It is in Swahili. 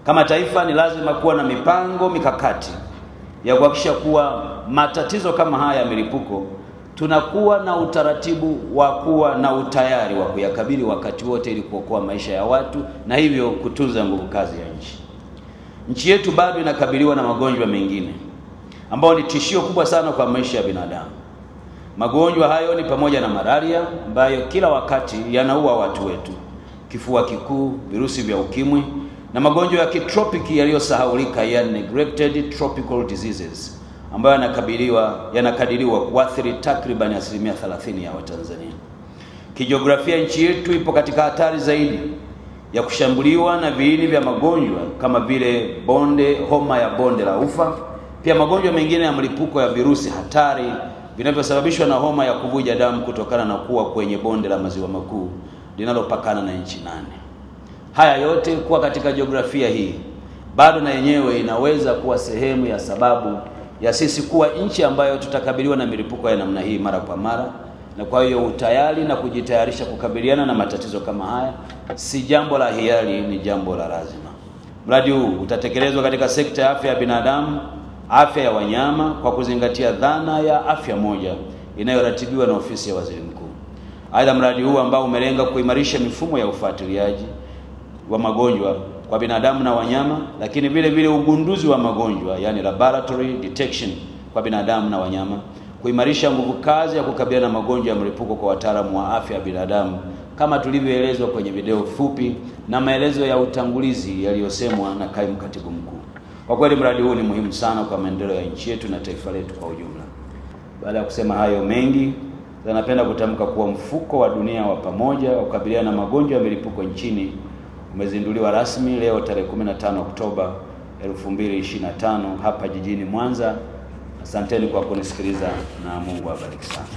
Kama taifa ni lazima kuwa na mipango mikakati ya kuhakikisha kuwa matatizo kama haya ya milipuko tunakuwa na utaratibu wa kuwa na utayari wa kuyakabili wakati wote ili kuokoa maisha ya watu na hivyo kutunza nguvu kazi ya nchi. Nchi yetu bado inakabiliwa na magonjwa mengine ambao ni tishio kubwa sana kwa maisha ya binadamu. Magonjwa hayo ni pamoja na malaria ambayo kila wakati yanaua watu wetu, kifua kikuu, virusi vya ukimwi na magonjwa ya kitropiki yaliyosahaulika, yani neglected tropical diseases, ambayo yanakadiriwa kuathiri takriban 30% ya Watanzania. Kijiografia nchi yetu ipo katika hatari zaidi ya kushambuliwa na viini vya magonjwa kama vile homa ya bonde la ufa, pia magonjwa mengine ya mlipuko ya virusi hatari vinavyosababishwa na homa ya kuvuja damu kutokana na kuwa kwenye bonde la maziwa makuu linalopakana na nchi 8. Haya yote kuwa katika jiografia hii bado na yenyewe inaweza kuwa sehemu ya sababu ya sisi kuwa nchi ambayo tutakabiliwa na milipuko ya namna hii mara kwa mara, na kwa hiyo utayari na kujitayarisha kukabiliana na matatizo kama haya si jambo la hiari, ni jambo la lazima. Mradi huu utatekelezwa katika sekta ya afya ya binadamu, afya ya wanyama kwa kuzingatia dhana ya afya moja inayoratibiwa na ofisi ya Waziri Mkuu. Aidha, mradi huu ambao umelenga kuimarisha mifumo ya ufuatiliaji wa magonjwa kwa binadamu na wanyama, lakini vile vile ugunduzi wa magonjwa, yani laboratory detection kwa binadamu na wanyama, kuimarisha nguvu kazi ya kukabiliana na magonjwa ya mlipuko kwa wataalamu wa afya ya binadamu kama tulivyoelezwa kwenye video fupi na maelezo ya utangulizi yaliyosemwa na Kaimu Katibu Mkuu. Kwa kweli mradi huu ni muhimu sana kwa maendeleo ya nchi yetu na taifa letu kwa ujumla. Baada ya kusema hayo mengi, napenda kutamka kuwa mfuko wa dunia wa pamoja wa kukabiliana na magonjwa ya milipuko nchini umezinduliwa rasmi leo tarehe 15 Oktoba 2025 hapa jijini Mwanza. Asanteni kwa kunisikiliza na Mungu awabariki sana.